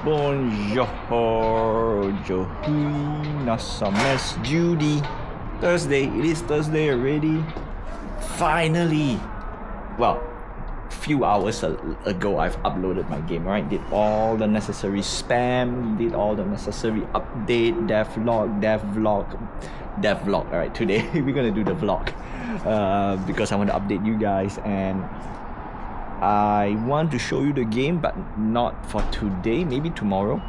Bonjour, Johui, Nasames, Judy. Thursday, it is Thursday already. Finally! Well, few hours ago I've uploaded my game, right? Did all the necessary spam, did all the necessary update, devlog. Alright, today we're gonna do the vlog because I want to update you guys, and I want to show you the game, but not for today, maybe tomorrow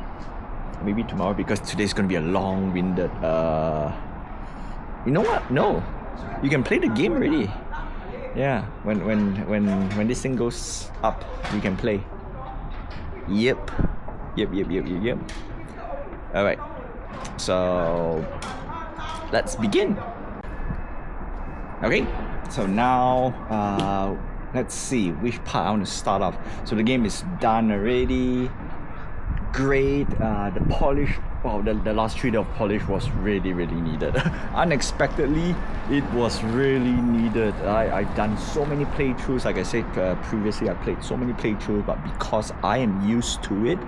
because today's gonna be a long-winded you know what? No, you can play the game already. Yeah, when this thing goes up, you can play. Yep. Alright, so let's begin. Okay, so now let's see which part I want to start off. So the game is done already. Great. The polish, the last 3 days of polish was really needed. Unexpectedly, it was really needed. I've done so many playthroughs. Like I said previously, I played so many playthroughs, but because I am used to it,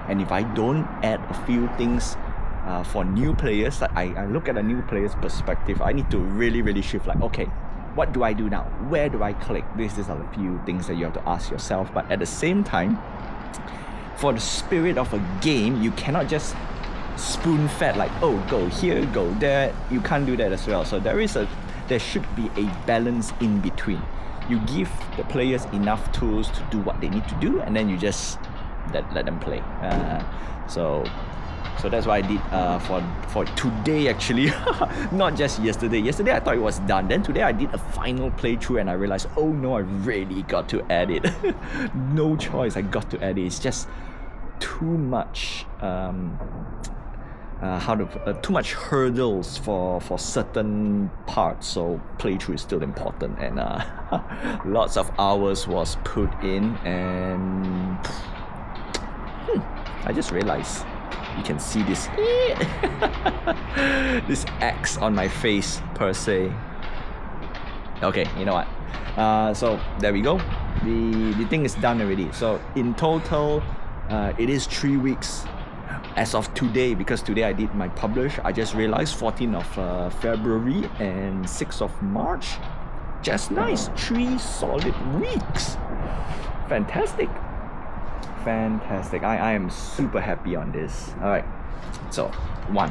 and if I don't add a few things for new players, like I look at a new player's perspective, I need to really shift, like, okay, what do I do now? Where do I click? These are a few things that you have to ask yourself. But at the same time, for the spirit of a game, you cannot just spoon-fed, like, oh, go here, go there. You can't do that as well. So there should be a balance in between. You give the players enough tools to do what they need to do, and then you just let them play. So that's what I did for today, actually. Not just yesterday. Yesterday I thought it was done. Then today I did a final playthrough and I realized, oh no, I really got to add it. No choice, I got to add it. It's just too much too much hurdles for certain parts. So playthrough is still important, and lots of hours was put in, and I just realized you can see this this X on my face per se. Okay, you know what? So there we go. The thing is done already. So in total, it is 3 weeks as of today, because today I did my publish. I just realized 14th of February and 6th of March. Just nice, 3 solid weeks. Fantastic. I am super happy on this. Alright, so one,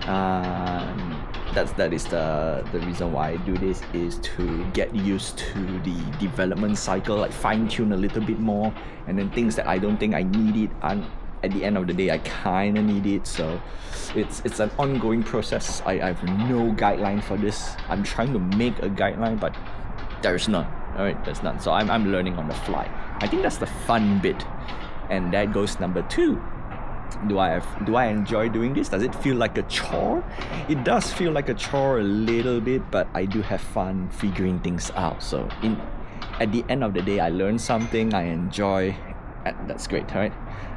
that is the reason why I do this, is to get used to the development cycle, like fine-tune a little bit more, and then things that I don't think I need it, and at the end of the day I kinda need it. So it's an ongoing process. I have no guideline for this. I'm trying to make a guideline, but there's none. Alright, there's none. So I'm learning on the fly. I think that's the fun bit. And that goes number 2. Do I enjoy doing this? Does it feel like a chore? It does feel like a chore a little bit, but I do have fun figuring things out. So at the end of the day, I learn something, I enjoy, and that's great, right?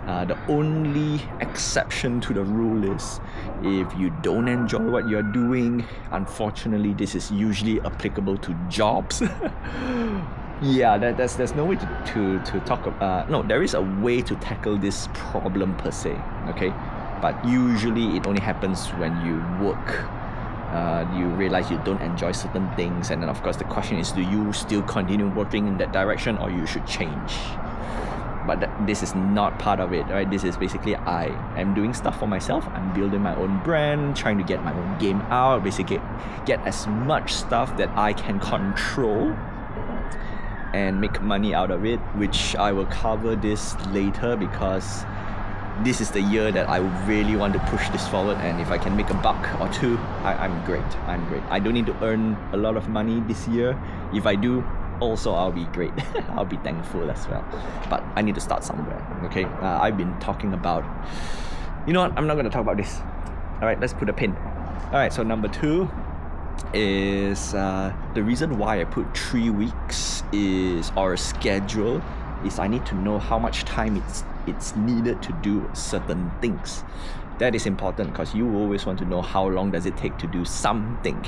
The only exception to the rule is if you don't enjoy what you're doing. Unfortunately, this is usually applicable to jobs. Yeah, there's no way to talk about. No, there is a way to tackle this problem per se, okay? But usually it only happens when you work. You realize you don't enjoy certain things, and then of course the question is, do you still continue working in that direction, or you should change? But this is not part of it, right? This is basically, I am doing stuff for myself. I'm building my own brand, trying to get my own game out, basically get as much stuff that I can control and make money out of it, which I will cover this later, because this is the year that I really want to push this forward, and if I can make $1 or $2, I'm great. I don't need to earn a lot of money this year. If I do, also I'll be great. I'll be thankful as well. But I need to start somewhere, okay? I've been talking about, you know what, I'm not going to talk about this. Alright, let's put a pin. Alright, so number 2 is the reason why I put 3 weeks or a schedule is I need to know how much time it's needed to do certain things. That is important, because you always want to know how long does it take to do something.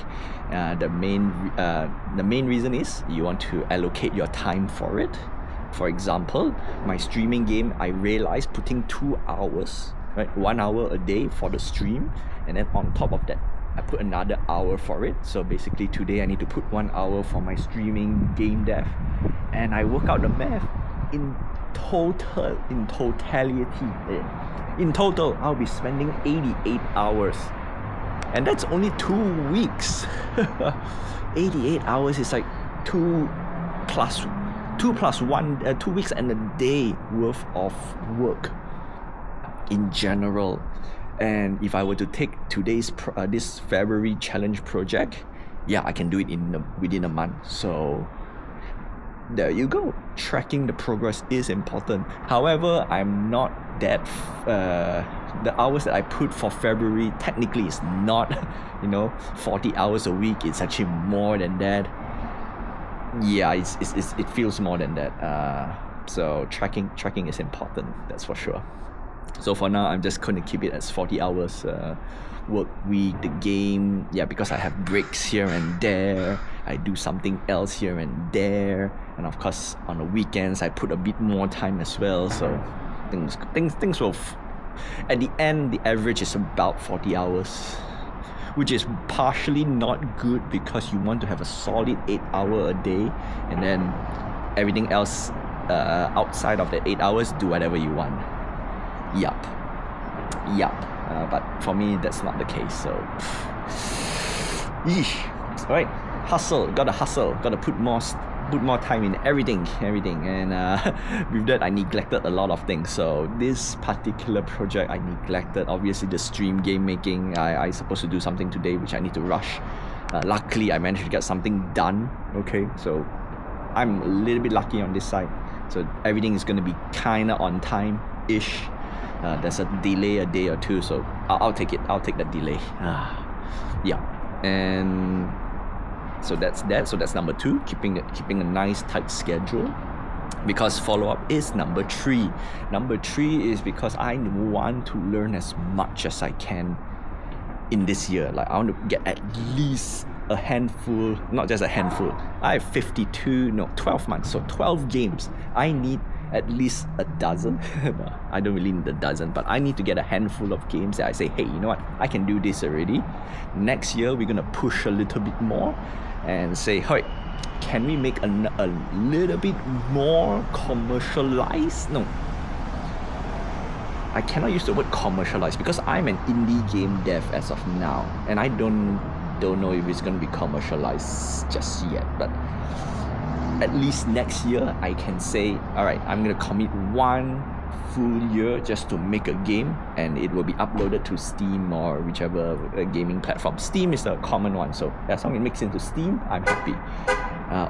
The main reason is you want to allocate your time for it. For example, my streaming game, I realized putting 2 hours, right, 1 hour a day for the stream, and then on top of that, I put another hour for it. So basically today I need to put 1 hour for my streaming game dev, and I work out the math. In total, I'll be spending 88 hours, and that's only 2 weeks. 88 hours is like 2 plus 1, 2 weeks and a day worth of work in general. And if I were to take today's this February challenge project, yeah, I can do it within a month. So there you go. Tracking the progress is important. However, I'm not that the hours that I put for February technically is not 40 hours a week. It's actually more than that. Yeah, it feels more than that. So tracking is important, that's for sure. So for now, I'm just going to keep it as 40 hours work week. The game, yeah, because I have breaks here and there. I do something else here and there, and of course on the weekends I put a bit more time as well. So things will. At the end, the average is about 40 hours, which is partially not good because you want to have a solid 8 hour a day, and then everytheverything else outside of the 8 hours, do whatever you want. Yup. But for me, that's not the case. So, alright, gotta put more time in everything, and with that I neglected a lot of things. So this particular project I neglected. Obviously the stream game making, I supposed to do something today which I need to rush. Luckily I managed to get something done. Okay, so I'm a little bit lucky on this side, so everything is going to be kinda on time ish. There's a delay a day or two, so I'll take that delay. Yeah, and so that's that. So that's number 2, keeping a nice tight schedule, because follow-up is number 3. Number 3 is because I want to learn as much as I can in this year. Like I want to get at least a handful, not just a handful. I have 12 months, so 12 games. I need at least a dozen. No, I don't really need a dozen, but I need to get a handful of games that I say, hey, you know what, I can do this already. Next year we're gonna push a little bit more and say, hey, can we make a little bit more commercialized? No, I cannot use the word commercialized because I'm an indie game dev as of now, and I don't know if it's gonna be commercialized just yet, but at least next year I can say, alright, I'm gonna commit 1 full year just to make a game, and it will be uploaded to Steam or whichever gaming platform. Steam is a common one, so as long as it makes into Steam, I'm happy.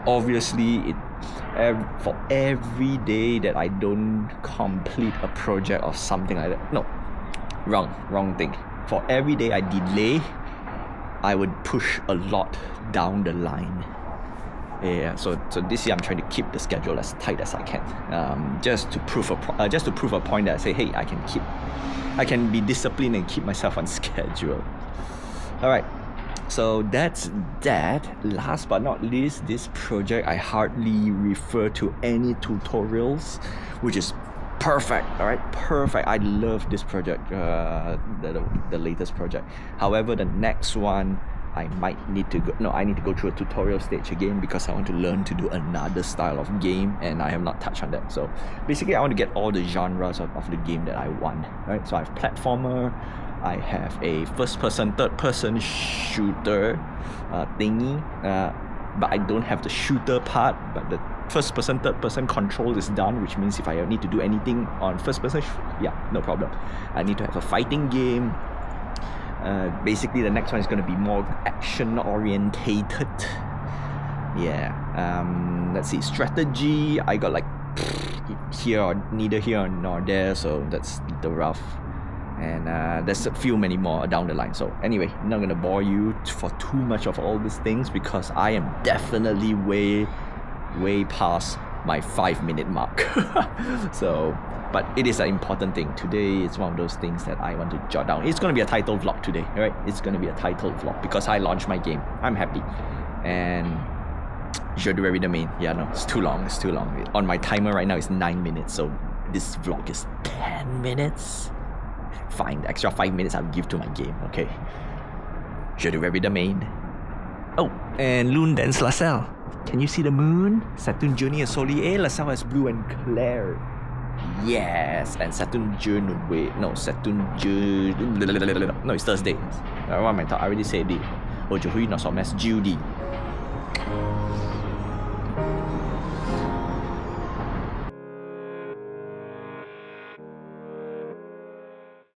Obviously, for every day that I don't complete a project or something like that, no, wrong thing. For every day I delay, I would push a lot down the line. Yeah, so this year I'm trying to keep the schedule as tight as I can, just to prove a point that I say, hey, I can be disciplined and keep myself on schedule. All right, so that's that. Last but not least, this project I hardly refer to any tutorials, which is perfect. All right, perfect. I love this project, the latest project. However, the next one, I need to go through a tutorial stage again because I want to learn to do another style of game, and I have not touched on that. So basically I want to get all the genres of the game that I want, right? So I have platformer, I have a first-person, third-person shooter thingy, but I don't have the shooter part, but the first-person, third-person control is done, which means if I need to do anything on first-person, yeah, no problem. I need to have a fighting game. Basically the next one is going to be more action orientated. Yeah. Let's see, strategy, I got like neither here nor there, so that's the rough. And there's a few many more down the line. So anyway, I'm not going to bore you for too much of all these things because I am definitely way past my 5-minute mark. So, but it is an important thing. Today it's one of those things that I want to jot down. It's going to be a title vlog today, right? It's going to be a title vlog because I launched my game. I'm happy. And Je devrais the main. Yeah, no, it's too long. It's too long. On my timer right now, it's 9 minutes. So this vlog is 10 minutes. Fine, the extra 5 minutes I'll give to my game, okay? Je devrais the main. Oh, and Lune Dance LaSalle. Can you see the moon? Saturn Junior Solier, LaSalle is blue and clear. Yes, and Saturn June. Wait, no, Saturn June. No, it's Thursday. What am I talking? I already said it. Oh, Juhui not so mess. Judy.